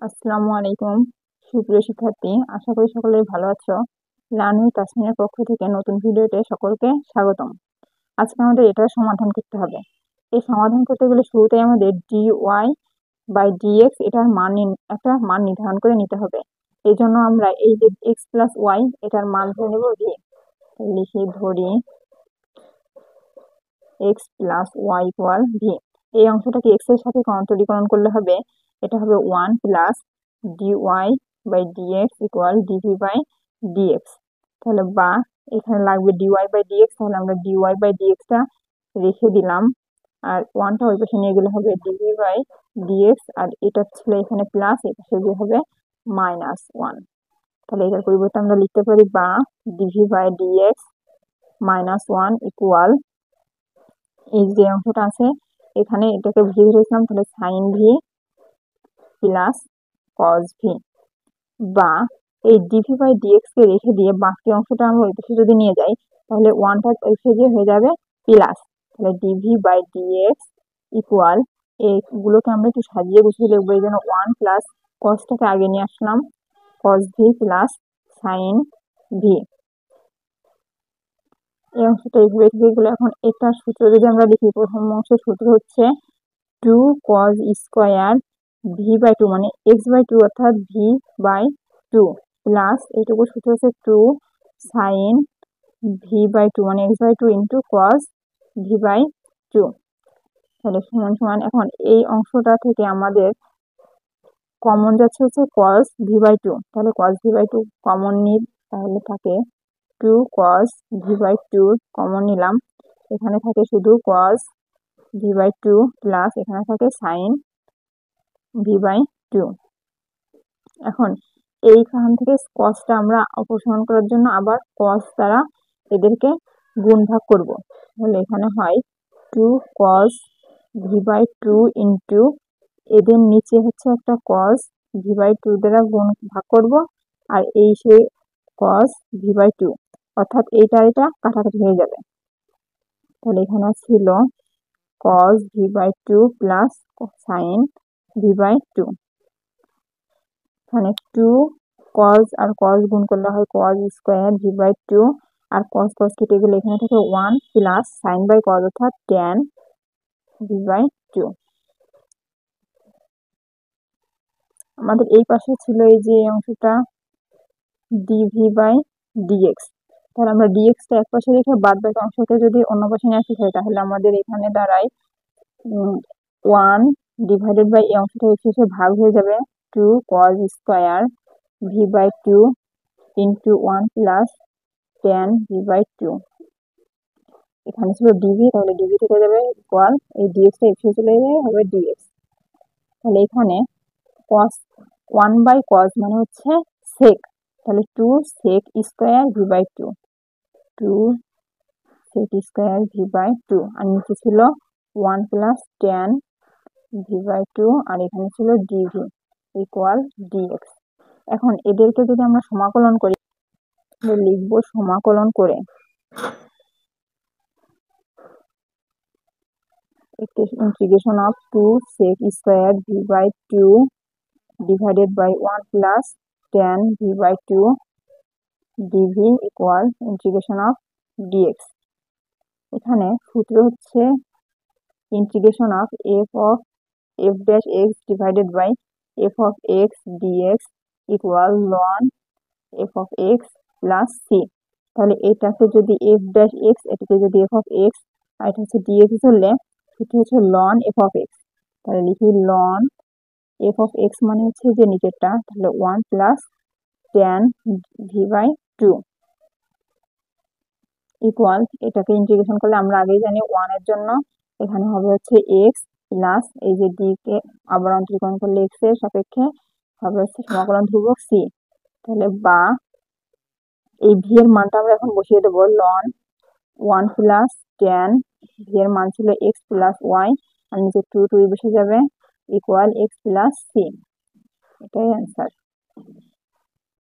আসসালামু আলাইকুম সুপ্রিয় শিক্ষার্থী, আশা করি সকলেই ভালো আছো। লার্ন উইথ তাসমিনের পক্ষ থেকে নতুন ভিডিওতে সকলকে স্বাগতম। আজকে আমাদের এটা সমাধান করতে হবে। এই সমাধান করতে গেলে শুরুতেই আমাদের dy বাই dx এটার একটা মান নির্ধারণ করে নিতে হবে। এই জন্য আমরা এই যে x প্লাস ওয়াই এটার মান ধরে নেব v। ধরি x plus y equal v। এই অংশটাকে x এর সাথে রূপান্তরীকরণ করলে হবে, এটা হবে 1 plus dy by dx equal dv by dx। তাহলে বা এখানে লাগবে dy বাই dx, তাহলে আমরা dy বাই dx টা রেখে দিলাম, আর 1টা ওই পাশে নিয়ে গেলে হবে dv বাই dx, আর এটা ছিল এখানে প্লাস, এই পাশে যে হবে -1। তাহলে এটার পরিবর্তে আমরা লিখতে পারি বা dv বাই dx -1 ইকুয়াল এই যে অংশটা আছে এখানে এটাকে ভি ধরেছিলাম, তাহলে sine v plus cos v, বা এই ডিভি বাই ডিএক্স কে রেখে দিয়ে বাকি অংশটা আমরা ওই পাশে যদি নিয়ে যাই তাহলে ওয়ানটা ওই পাশে হয়ে যাবে প্লাস। তাহলে ডিভি বাই ডিএক্স ইকুয়াল, এইগুলোকে আমরা একটু সাজিয়ে গুছিয়ে লিখবো। এই জন্য 1 প্লাস কসটাকে আগে নিয়ে আসলাম, কস ভি প্লাস সাইন ভি। এই অংশটা এইভাবে থেকে গেলে এখন এটার সূত্র যদি আমরা লিখি, প্রথম অংশের সূত্র হচ্ছে 2 cos স্কয়ার ভি বাই 2 মানে x বাই 2 অর্থাৎ ভি বাই 2 প্লাস এইটুকু সূত্র হচ্ছে 2 সাইন ভি বাই 2 মানে x by 2 into cos v by 2। তাহলে সমান সমান, এখন এই অংশটা থেকে আমাদের কমন যাচ্ছে হচ্ছে cos ভি বাই 2, তাহলে cos ভি বাই 2 কমন নিই, তাহলে থাকে 2 cos ভি বাই 2 কমন নিলাম, এখানে থাকে শুধু cos ভি বাই 2 প্লাস এখানে থাকে সাইন ভি বাই 2। এখন এইখান থেকে কসটা আমরা অপসারণ করার জন্য আবার কস দ্বারা এদেরকে গুণ ভাগ করব। তাহলে এখানে হয় 2 cos ভি বাই 2 ইন্টু এদের নিচে হচ্ছে একটা cos ভি বাই 2 দ্বারা গুণ ভাগ করব, আর এই সেই cos ভি বাই 2, অর্থাৎ এইটা এটা কাটাকাটি হয়ে যাবে। তাহলে এখানে ছিল cos v by 2 plus sine v by 2। এখানে 2 cos আর cos গুণ করলে হয় cos স্কয়ার ভি বাই 2, আর cos cos কেটে গেলে এখানে থাকে 1 প্লাস সাইন বাই cos অর্থাৎ tan ভি বাই 2। আমাদের এই পাশে ছিল এই যে অংশটা ডিভি বাই ডিএক্স, তাহলে আমরা ডিএক্স টা এক পাশে রেখে বাদ বাকি অংশকে যদি অন্য পাশে নিয়ে আসি তাহলে আমাদের এখানে দাঁড়ায় 1 ডিভাইডেড বাই এই অংশটা শেষে ভাগ হয়ে যাবে 2 cos square v by 2 into 1 plus tan v by 2। এখানে ছিল ডিভি, তাহলে ডিভি থেকে যাবে ইকুয়াল এই ডিএক্স টা এসে চলে যাবে হবে ডিএক্স। তাহলে এখানে cos 1 বাই cos মানে হচ্ছে sec, তাহলে 2 sec square v by 2, 2 sec square v by 2, আর নিচে ছিল 1 প্লাস tan ভি বাই 2, আর এখানে ছিল ডিভি ইকুয়াল ডিএক্স। এখন এদেরকে যদি আমরা সমাকলন করি লিখবো সমাকলন করে integration of 2 sec square v by 2 divided by 1 plus tan v by 2 dv equal integration of dx। এখানে সূত্র হচ্ছে integration of f dash x divided by f of x dx equal ln f of x plus c। তাহলে এটাকে যদি f dash x, এটাকে যদি f of x, আর এটা হচ্ছে dx হলে সেটা হচ্ছে ln f of x। তাহলে লিখি ln f of x মানে হচ্ছে যে নিচেরটা, তাহলে 1 plus tan v by 2 equal, এটাকে ইন্টিগ্রেশন করলে আমরা আগেই জানি 1 এর জন্য এখানে হবে হচ্ছে x প্লাস এই যে d কে আবার অন্তরীকরণ করলে x এর সাপেক্ষে হবে হচ্ছে সমাকলন ধ্রুবক c। তাহলে বা এই v এর মানটা আমরা এখন বসিয়ে দেবো ln 1 প্লাস tan v এর মান ছিল x প্লাস y, আর নিচে 2 2 বসে যাবে ইকুয়াল x প্লাস c। এটাই অ্যান্সার।